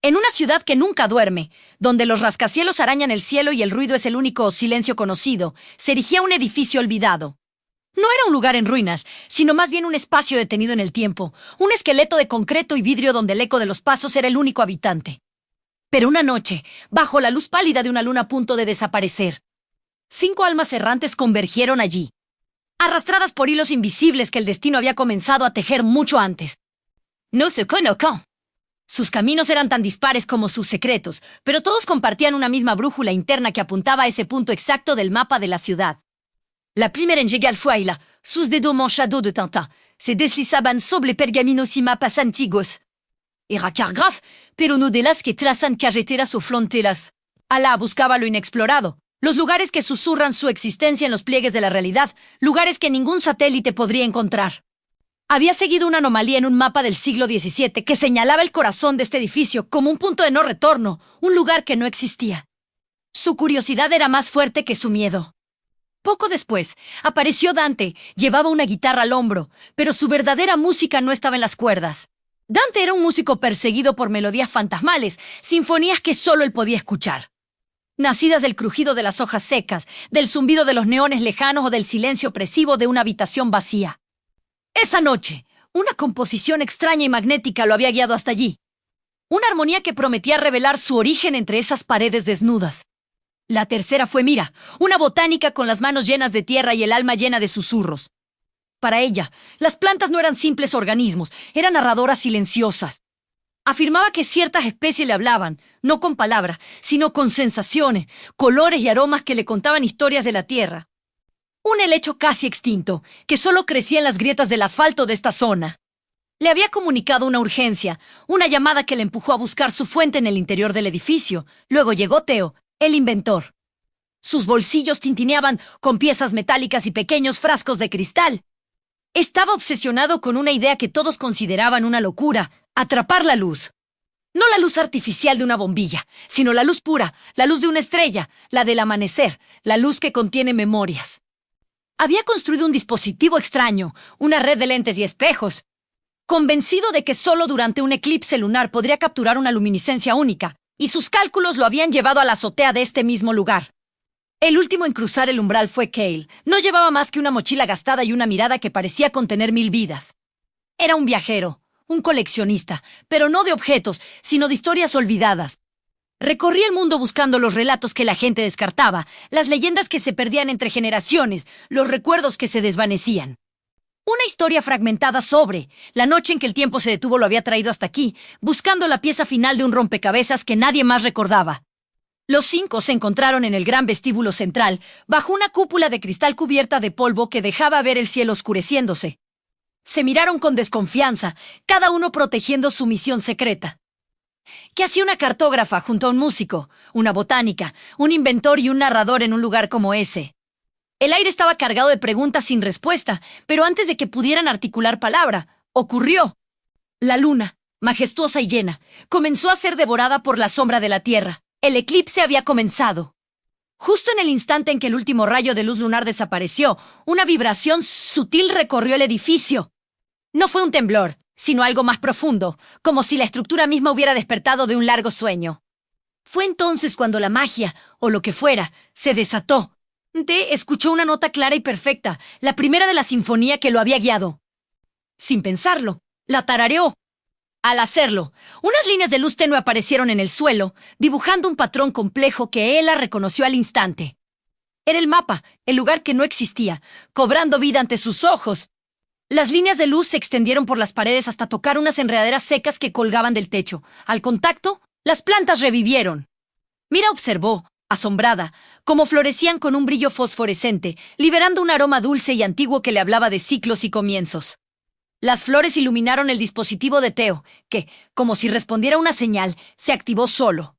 En una ciudad que nunca duerme, donde los rascacielos arañan el cielo y el ruido es el único silencio conocido, se erigía un edificio olvidado. No era un lugar en ruinas, sino más bien un espacio detenido en el tiempo, un esqueleto de concreto y vidrio donde el eco de los pasos era el único habitante. Pero una noche, bajo la luz pálida de una luna a punto de desaparecer, 5 almas errantes convergieron allí, arrastradas por hilos invisibles que el destino había comenzado a tejer mucho antes. No se conocen. Sus caminos eran tan dispares como sus secretos, pero todos compartían una misma brújula interna que apuntaba a ese punto exacto del mapa de la ciudad. La primera en llegar fue Ayla. Sus dedos manchados de tinta se deslizaban sobre pergaminos y mapas antiguos. Era cartographe, pero no de las que trazan carreteras o fronteras. Ala buscaba lo inexplorado, los lugares que susurran su existencia en los pliegues de la realidad, lugares que ningún satélite podría encontrar. Había seguido una anomalía en un mapa del siglo XVII que señalaba el corazón de este edificio como un punto de no retorno, un lugar que no existía. Su curiosidad era más fuerte que su miedo. Poco después, apareció Dante. Llevaba una guitarra al hombro, pero su verdadera música no estaba en las cuerdas. Dante era un músico perseguido por melodías fantasmales, sinfonías que solo él podía escuchar. Nacidas del crujido de las hojas secas, del zumbido de los neones lejanos o del silencio opresivo de una habitación vacía. Esa noche, una composición extraña y magnética lo había guiado hasta allí. Una armonía que prometía revelar su origen entre esas paredes desnudas. La tercera fue Mira, una botánica con las manos llenas de tierra y el alma llena de susurros. Para ella, las plantas no eran simples organismos, eran narradoras silenciosas. Afirmaba que ciertas especies le hablaban, no con palabras, sino con sensaciones, colores y aromas que le contaban historias de la tierra. Un helecho casi extinto, que solo crecía en las grietas del asfalto de esta zona. Le había comunicado una urgencia, una llamada que le empujó a buscar su fuente en el interior del edificio. Luego llegó Theo, el inventor. Sus bolsillos tintineaban con piezas metálicas y pequeños frascos de cristal. Estaba obsesionado con una idea que todos consideraban una locura: atrapar la luz. No la luz artificial de una bombilla, sino la luz pura, la luz de una estrella, la del amanecer, la luz que contiene memorias. Había construido un dispositivo extraño, una red de lentes y espejos, convencido de que solo durante un eclipse lunar podría capturar una luminiscencia única, y sus cálculos lo habían llevado a la azotea de este mismo lugar. El último en cruzar el umbral fue Cale. No llevaba más que una mochila gastada y una mirada que parecía contener 1000 vidas. Era un viajero, un coleccionista, pero no de objetos, sino de historias olvidadas. Recorría el mundo buscando los relatos que la gente descartaba, las leyendas que se perdían entre generaciones, los recuerdos que se desvanecían. Una historia fragmentada sobre la noche en que el tiempo se detuvo lo había traído hasta aquí, buscando la pieza final de un rompecabezas que nadie más recordaba. Los 5 se encontraron en el gran vestíbulo central, bajo una cúpula de cristal cubierta de polvo que dejaba ver el cielo oscureciéndose. Se miraron con desconfianza, cada uno protegiendo su misión secreta. ¿Qué hacía una cartógrafa junto a un músico, una botánica, un inventor y un narrador en un lugar como ese? El aire estaba cargado de preguntas sin respuesta, pero antes de que pudieran articular palabra, ocurrió. La luna, majestuosa y llena, comenzó a ser devorada por la sombra de la Tierra. El eclipse había comenzado. Justo en el instante en que el último rayo de luz lunar desapareció, una vibración sutil recorrió el edificio. No fue un temblor, sino algo más profundo, como si la estructura misma hubiera despertado de un largo sueño. Fue entonces cuando la magia, o lo que fuera, se desató. Dante escuchó una nota clara y perfecta, la primera de la sinfonía que lo había guiado. Sin pensarlo, la tarareó. Al hacerlo, unas líneas de luz tenue aparecieron en el suelo, dibujando un patrón complejo que Ella reconoció al instante. Era el mapa, el lugar que no existía, cobrando vida ante sus ojos. Las líneas de luz se extendieron por las paredes hasta tocar unas enredaderas secas que colgaban del techo. Al contacto, las plantas revivieron. Mira observó, asombrada, cómo florecían con un brillo fosforescente, liberando un aroma dulce y antiguo que le hablaba de ciclos y comienzos. Las flores iluminaron el dispositivo de Theo, que, como si respondiera a una señal, se activó solo.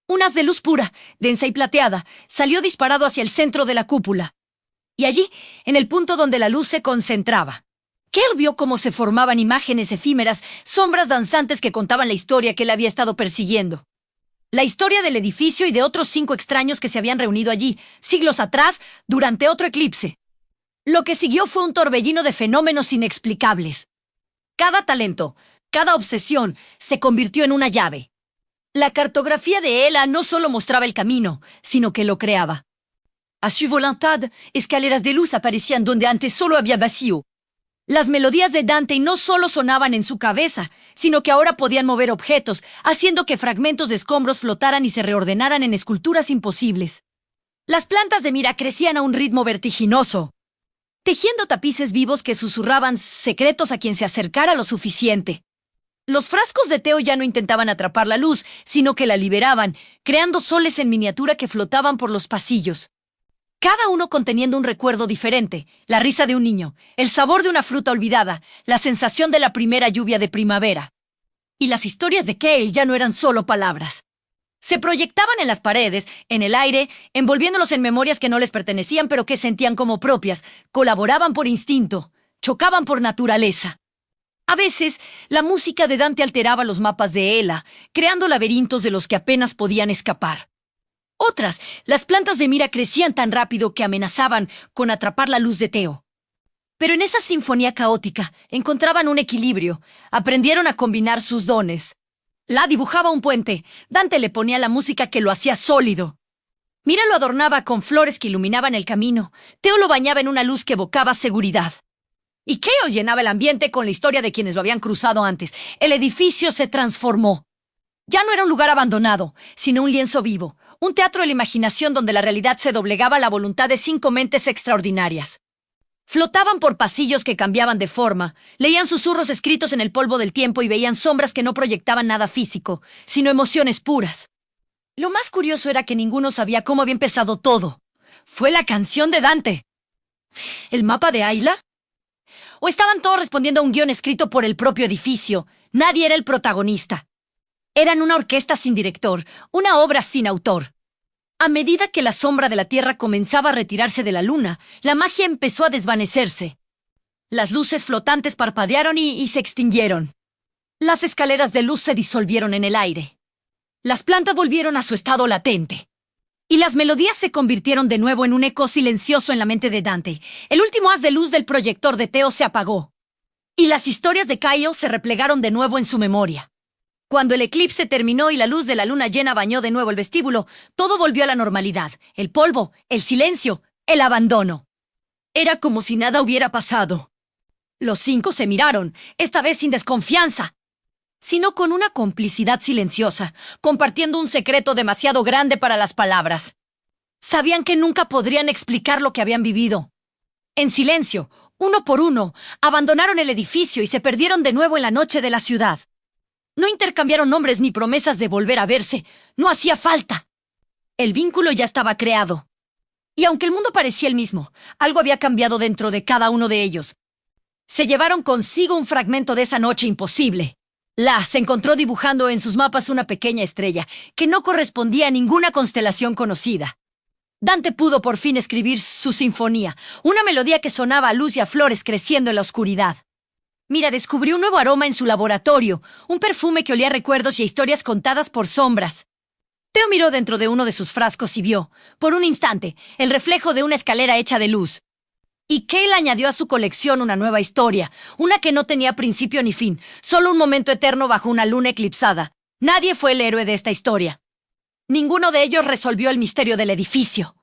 Un haz de luz pura, densa y plateada, salió disparado hacia el centro de la cúpula. Y allí, en el punto donde la luz se concentraba, Cale vio cómo se formaban imágenes efímeras, sombras danzantes que contaban la historia que él había estado persiguiendo. La historia del edificio y de otros 5 extraños que se habían reunido allí, siglos atrás, durante otro eclipse. Lo que siguió fue un torbellino de fenómenos inexplicables. Cada talento, cada obsesión, se convirtió en una llave. La cartografía de Ela no solo mostraba el camino, sino que lo creaba. A su voluntad, escaleras de luz aparecían donde antes solo había vacío. Las melodías de Dante no solo sonaban en su cabeza, sino que ahora podían mover objetos, haciendo que fragmentos de escombros flotaran y se reordenaran en esculturas imposibles. Las plantas de mira crecían a un ritmo vertiginoso, tejiendo tapices vivos que susurraban secretos a quien se acercara lo suficiente. Los frascos de Theo ya no intentaban atrapar la luz, sino que la liberaban, creando soles en miniatura que flotaban por los pasillos. Cada uno conteniendo un recuerdo diferente: la risa de un niño, el sabor de una fruta olvidada, la sensación de la primera lluvia de primavera. Y las historias de Cale ya no eran solo palabras. Se proyectaban en las paredes, en el aire, envolviéndolos en memorias que no les pertenecían pero que sentían como propias, colaboraban por instinto, chocaban por naturaleza. A veces, la música de Dante alteraba los mapas de Ela, creando laberintos de los que apenas podían escapar. Otras, las plantas de mira crecían tan rápido que amenazaban con atrapar la luz de Theo. Pero en esa sinfonía caótica encontraban un equilibrio, aprendieron a combinar sus dones. La dibujaba un puente, Dante le ponía la música que lo hacía sólido. Mira lo adornaba con flores que iluminaban el camino, Theo lo bañaba en una luz que evocaba seguridad. Y Kale llenaba el ambiente con la historia de quienes lo habían cruzado antes. El edificio se transformó. Ya no era un lugar abandonado, sino un lienzo vivo, un teatro de la imaginación donde la realidad se doblegaba a la voluntad de 5 mentes extraordinarias. Flotaban por pasillos que cambiaban de forma, leían susurros escritos en el polvo del tiempo y veían sombras que no proyectaban nada físico, sino emociones puras. Lo más curioso era que ninguno sabía cómo había empezado todo. Fue la canción de Dante. ¿El mapa de Ayla? ¿O estaban todos respondiendo a un guión escrito por el propio edificio? Nadie era el protagonista. Eran una orquesta sin director, una obra sin autor. A medida que la sombra de la Tierra comenzaba a retirarse de la Luna, la magia empezó a desvanecerse. Las luces flotantes parpadearon y se extinguieron. Las escaleras de luz se disolvieron en el aire. Las plantas volvieron a su estado latente. Y las melodías se convirtieron de nuevo en un eco silencioso en la mente de Dante. El último haz de luz del proyector de Theo se apagó. Y las historias de Kyle se replegaron de nuevo en su memoria. Cuando el eclipse terminó y la luz de la luna llena bañó de nuevo el vestíbulo, todo volvió a la normalidad. El polvo, el silencio, el abandono. Era como si nada hubiera pasado. Los 5 se miraron, esta vez sin desconfianza, sino con una complicidad silenciosa, compartiendo un secreto demasiado grande para las palabras. Sabían que nunca podrían explicar lo que habían vivido. En silencio, uno por uno, abandonaron el edificio y se perdieron de nuevo en la noche de la ciudad. No intercambiaron nombres ni promesas de volver a verse. No hacía falta. El vínculo ya estaba creado. Y aunque el mundo parecía el mismo, algo había cambiado dentro de cada uno de ellos. Se llevaron consigo un fragmento de esa noche imposible. La se encontró dibujando en sus mapas una pequeña estrella que no correspondía a ninguna constelación conocida. Dante pudo por fin escribir su sinfonía, una melodía que sonaba a luz y a flores creciendo en la oscuridad. Mira descubrió un nuevo aroma en su laboratorio, un perfume que olía a recuerdos y a historias contadas por sombras. Theo miró dentro de uno de sus frascos y vio, por un instante, el reflejo de una escalera hecha de luz. Y Cale añadió a su colección una nueva historia, una que no tenía principio ni fin, solo un momento eterno bajo una luna eclipsada. Nadie fue el héroe de esta historia. Ninguno de ellos resolvió el misterio del edificio.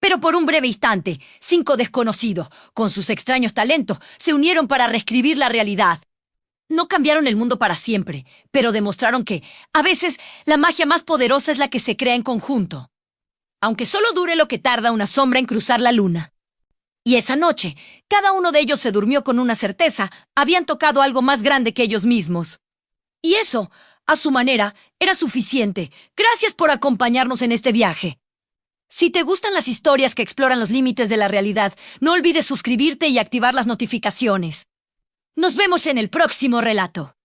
Pero por un breve instante, 5 desconocidos, con sus extraños talentos, se unieron para reescribir la realidad. No cambiaron el mundo para siempre, pero demostraron que, a veces, la magia más poderosa es la que se crea en conjunto. Aunque solo dure lo que tarda una sombra en cruzar la luna. Y esa noche, cada uno de ellos se durmió con una certeza: habían tocado algo más grande que ellos mismos. Y eso, a su manera, era suficiente. Gracias por acompañarnos en este viaje. Si te gustan las historias que exploran los límites de la realidad, no olvides suscribirte y activar las notificaciones. Nos vemos en el próximo relato.